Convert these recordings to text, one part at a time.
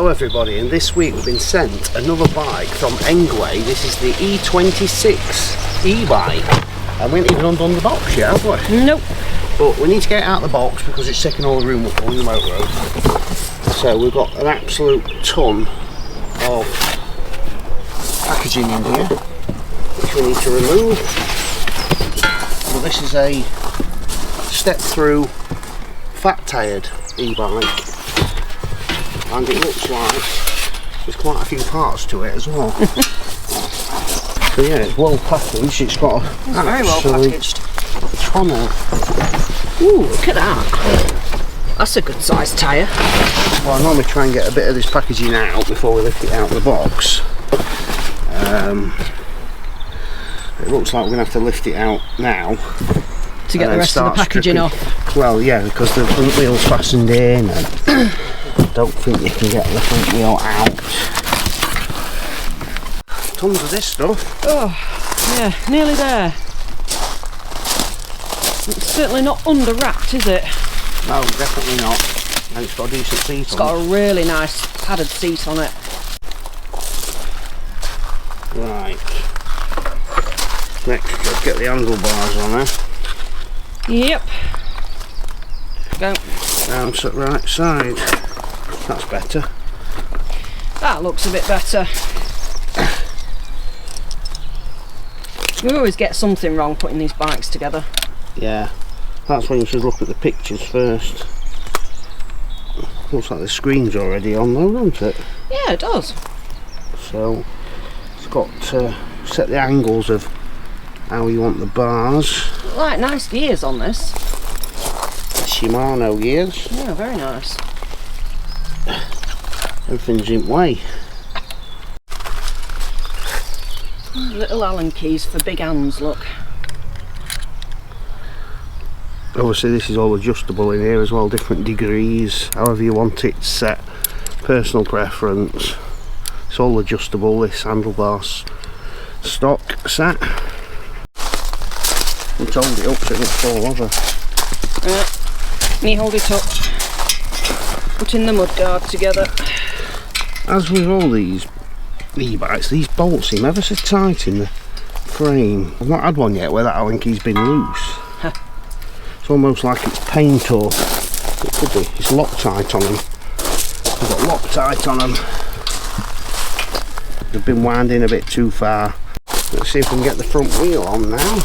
Hello everybody, and this week we've been sent another bike from ENGWE. This is the E26 E-BIKE, and we haven't even undone the box yet, have we? Nope. But we need to get it out of the box because it's taking all the room up on the motor road. So we've got an absolute ton of packaging in here, which we need to remove. But this is a step-through, fat-tired e-bike. And it looks like there's quite a few parts to it as well. So yeah, it's well packaged. It's got a very well packaged. Ton of. Ooh, look at that. That's a good sized tyre. Well, I normally try and get a bit of this packaging out before we lift it out of the box. It looks like we're going to have to lift it out now to get the rest of the packaging off. Well, yeah, because the front wheel's fastened in, and I don't think you can get the front wheel out. Tons of this stuff. Oh, yeah, nearly there. It's certainly not under wrapped, is it? No, definitely not. And it's got a decent seat on it. It's got a really nice padded seat on it. Right. Next, let's get the handlebars on there. Yep. Go. Down to the right side. That's better. That looks a bit better. We always get something wrong putting these bikes together. Yeah, that's when you should look at the pictures first. Looks like the screen's already on though, doesn't it? Yeah, it does. So it's got to set the angles of how you want the bars. Like nice gears on this. Shimano gears. Yeah, very nice. Everything's in way. Little Allen keys for big hands, look. Obviously this is all adjustable in here as well, different degrees, however you want it set, personal preference. It's all adjustable, this handlebars stock set. You hold it up so it doesn't fall over. Right, me hold it up. Putting the mudguard together. As with all these e-bikes, these bolts seem ever so tight in the frame. I've not had one yet where that Allen key's been loose. It's almost like it's paint, or it could be. It's Loctite on them. I've got Loctite on them. They've been wound in a bit too far. Let's see if we can get the front wheel on now.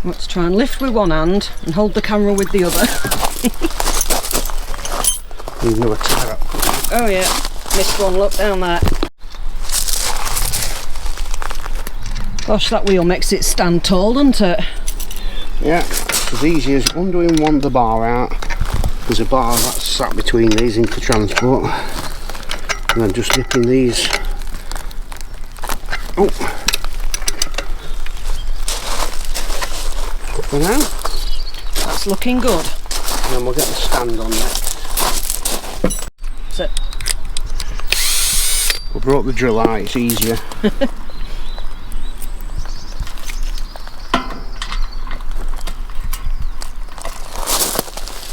Let's try and lift with one hand and hold the camera with the other. Need another tyre up. Oh yeah, missed one, look down there. Gosh, that wheel makes it stand tall, doesn't it? Yeah, it's as easy as undoing one of the bar out. There's a bar that's sat between these into transport. And then just nipping these. Oh! For now. That's looking good. And then we'll get the stand on next. That's it. We brought the drill out, it's easier.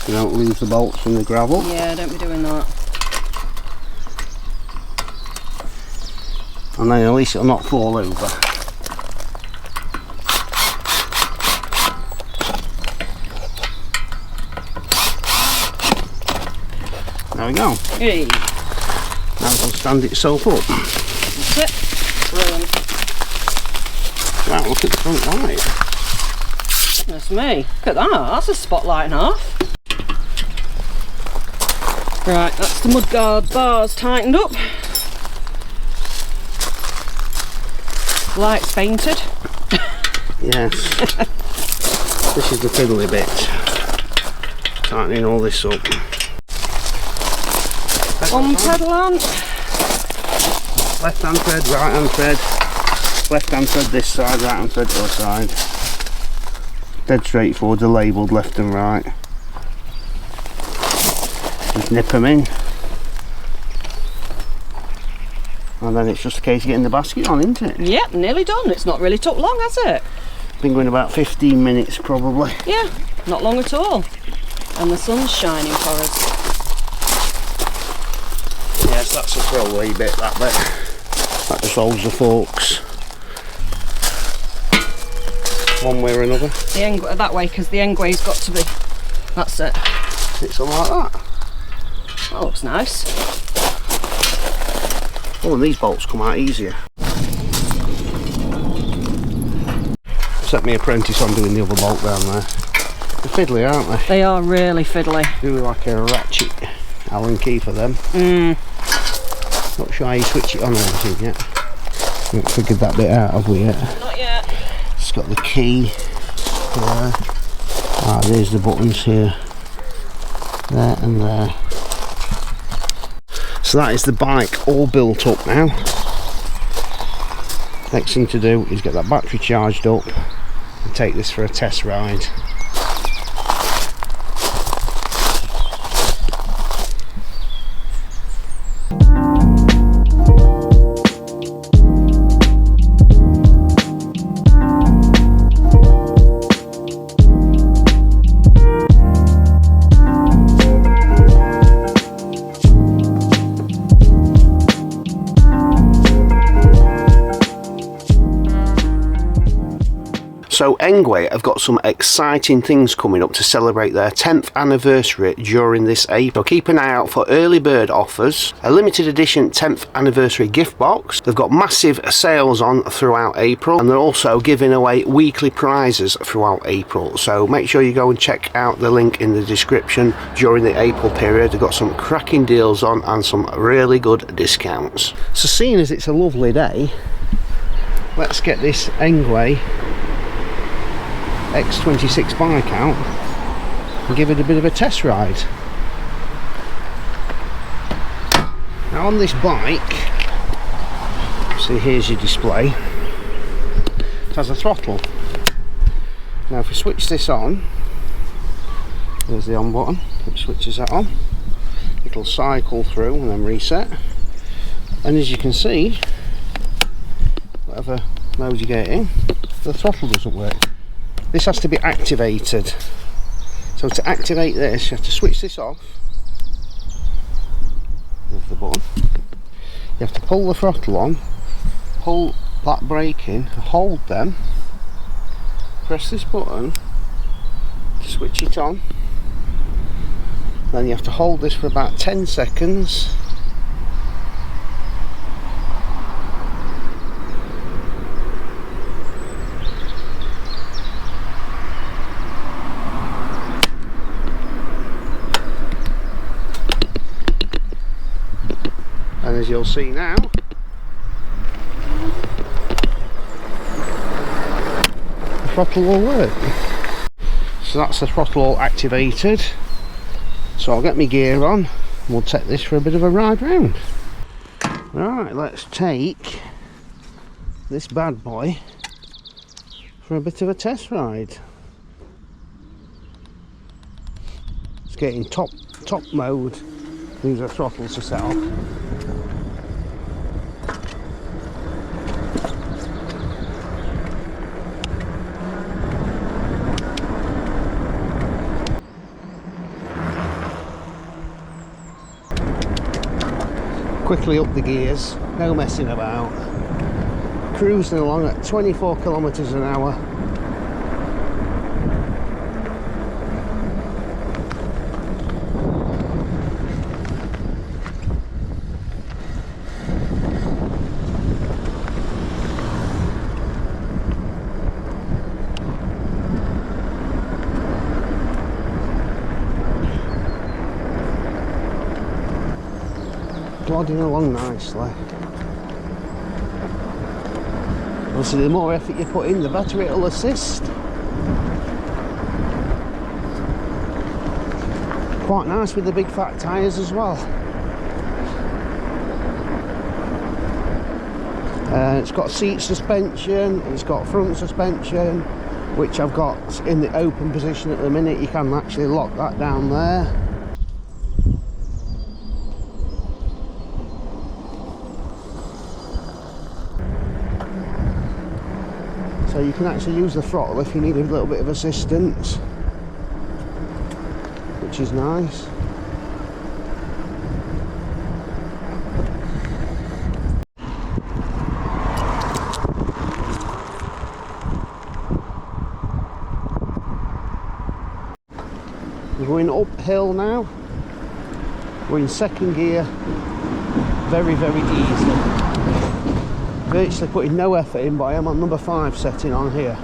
You don't leave the bolts in the gravel. Yeah, don't be doing that. And then at least it'll not fall over. There we go. Hey. Now it'll stand itself up. That's it. Brilliant. Wow, look at the front light. That's me. Look at that. That's a spotlight and a half. Right, that's the mudguard bars tightened up. Lights painted. Yes. This is the fiddly bit. Tightening all this up. One pedal on. Left hand thread, right hand thread. Left hand thread this side, right hand thread the other side. Dead straightforward, they're labelled left and right. Just nip them in. And then it's just a case of getting the basket on, isn't it? Yep, nearly done. It's not really took long, has it? Been going about 15 minutes probably. Yeah, not long at all. And the sun's shining for us. Yes, that's a throwaway bit, that bit. That just holds the forks one way or another. The ENGWE that way, because the ENGWE's got to be. That's it. It's something like that. That looks nice. Oh, and these bolts come out easier. Set me apprentice on doing the other bolt down there. They're fiddly, aren't they? They are really fiddly. Do like a ratchet Allen key for them. Not sure how you switch it on or anything yet. We haven't figured that bit out, have we yet? Not yet. It's got the key there. Ah, there's the buttons here. There and there. So that is the bike all built up now. Next thing to do is get that battery charged up and take this for a test ride. So ENGWE have got some exciting things coming up to celebrate their 10th anniversary during this April. Keep an eye out for early bird offers, a limited edition 10th anniversary gift box. They've got massive sales on throughout April, and they're also giving away weekly prizes throughout April. So make sure you go and check out the link in the description during the April period. They've got some cracking deals on and some really good discounts. So seeing as it's a lovely day, let's get this ENGWE E26 bike out and give it a bit of a test ride. Now on this bike, see, here's your display. It has a throttle. Now if we switch this on, there's the on button, which switches that on. It'll cycle through and then reset. And as you can see, whatever mode you get in, the throttle doesn't work. This has to be activated. So to activate this, you have to switch this off. There's the button. You have to pull the throttle on, pull that brake in, hold them, press this button to switch it on. Then you have to hold this for about 10 seconds. And as you'll see now, the throttle will work. So that's the throttle all activated. So I'll get my gear on and we'll take this for a bit of a ride round. Right, let's take this bad boy for a bit of a test ride. Let's get in top mode. These are throttles to set off. Quickly up the gears, no messing about. Cruising along at 24 kilometers an hour. Plodding along nicely. Obviously the more effort you put in, the better it'll assist. Quite nice with the big fat tyres as well. It's got seat suspension, it's got front suspension, which I've got in the open position at the minute. You can actually lock that down there. So you can actually use the throttle if you need a little bit of assistance, which is nice. We're going uphill now. We're in second gear, very, very easy. Virtually putting no effort in, but I am on number 5 setting on here.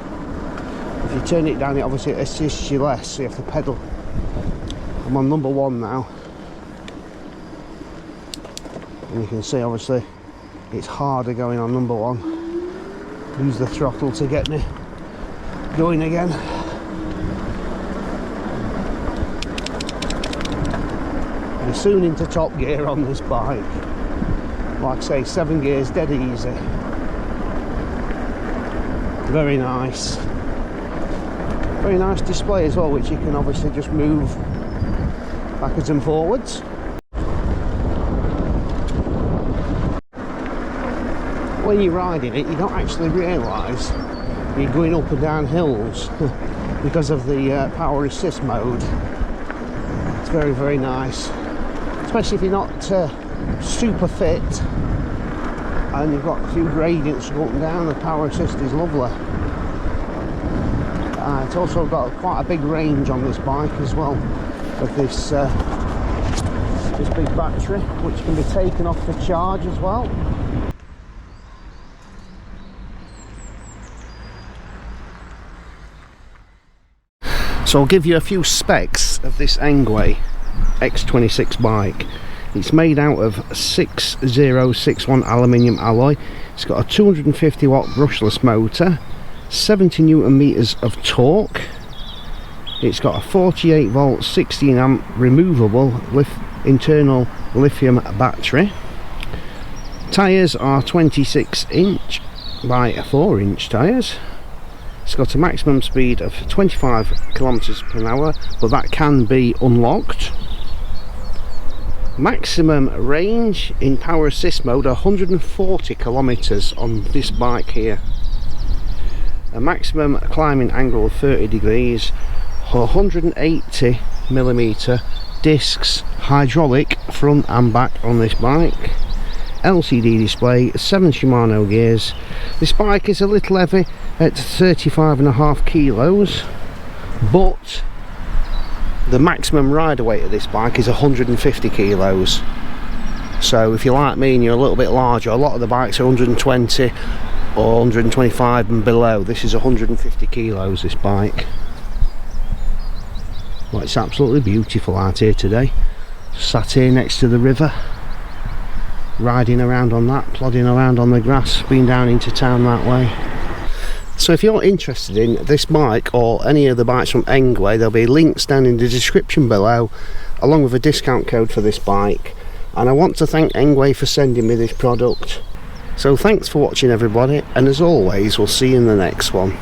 If you turn it down, it obviously assists you less, so you have to pedal. I'm on number 1 now. And you can see obviously it's harder going on number 1. Use the throttle to get me going again. You're soon into top gear on this bike. Like I say, 7 gears, dead easy. Very nice. Very nice display as well, which you can obviously just move backwards and forwards. When you're riding it, you don't actually realise you're going up and down hills because of the power assist mode. It's very, very nice. Especially if you're not super fit and you've got a few gradients to go up and down, the power assist is lovely. It's also got quite a big range on this bike as well, of this big battery, which can be taken off the charge as well. So I'll give you a few specs of this ENGWE E26 bike. It's made out of 6061 aluminium alloy. It's got a 250 watt brushless motor, 70 newton meters of torque. It's got a 48 volt 16 amp removable internal lithium battery. Tyres are 26 inch by 4 inch tyres. It's got a maximum speed of 25 kilometers per hour, but that can be unlocked. Maximum range in power assist mode 140 kilometers on this bike here. A maximum climbing angle of 30 degrees, 180 millimeter discs, hydraulic front and back on this bike. LCD display, 7 Shimano gears. This bike is a little heavy at 35.5 kilos, but the maximum rider weight of this bike is 150 kilos. So if you're like me and you're a little bit larger, a lot of the bikes are 120 or 125 and below. This is 150 kilos, this bike. Well, it's absolutely beautiful out here today. Sat here next to the river, riding around on that, plodding around on the grass, been down into town that way. So if you're interested in this bike or any of the bikes from ENGWE, there'll be links down in the description below, along with a discount code for this bike. And I want to thank ENGWE for sending me this product. So thanks for watching everybody, and as always, we'll see you in the next one.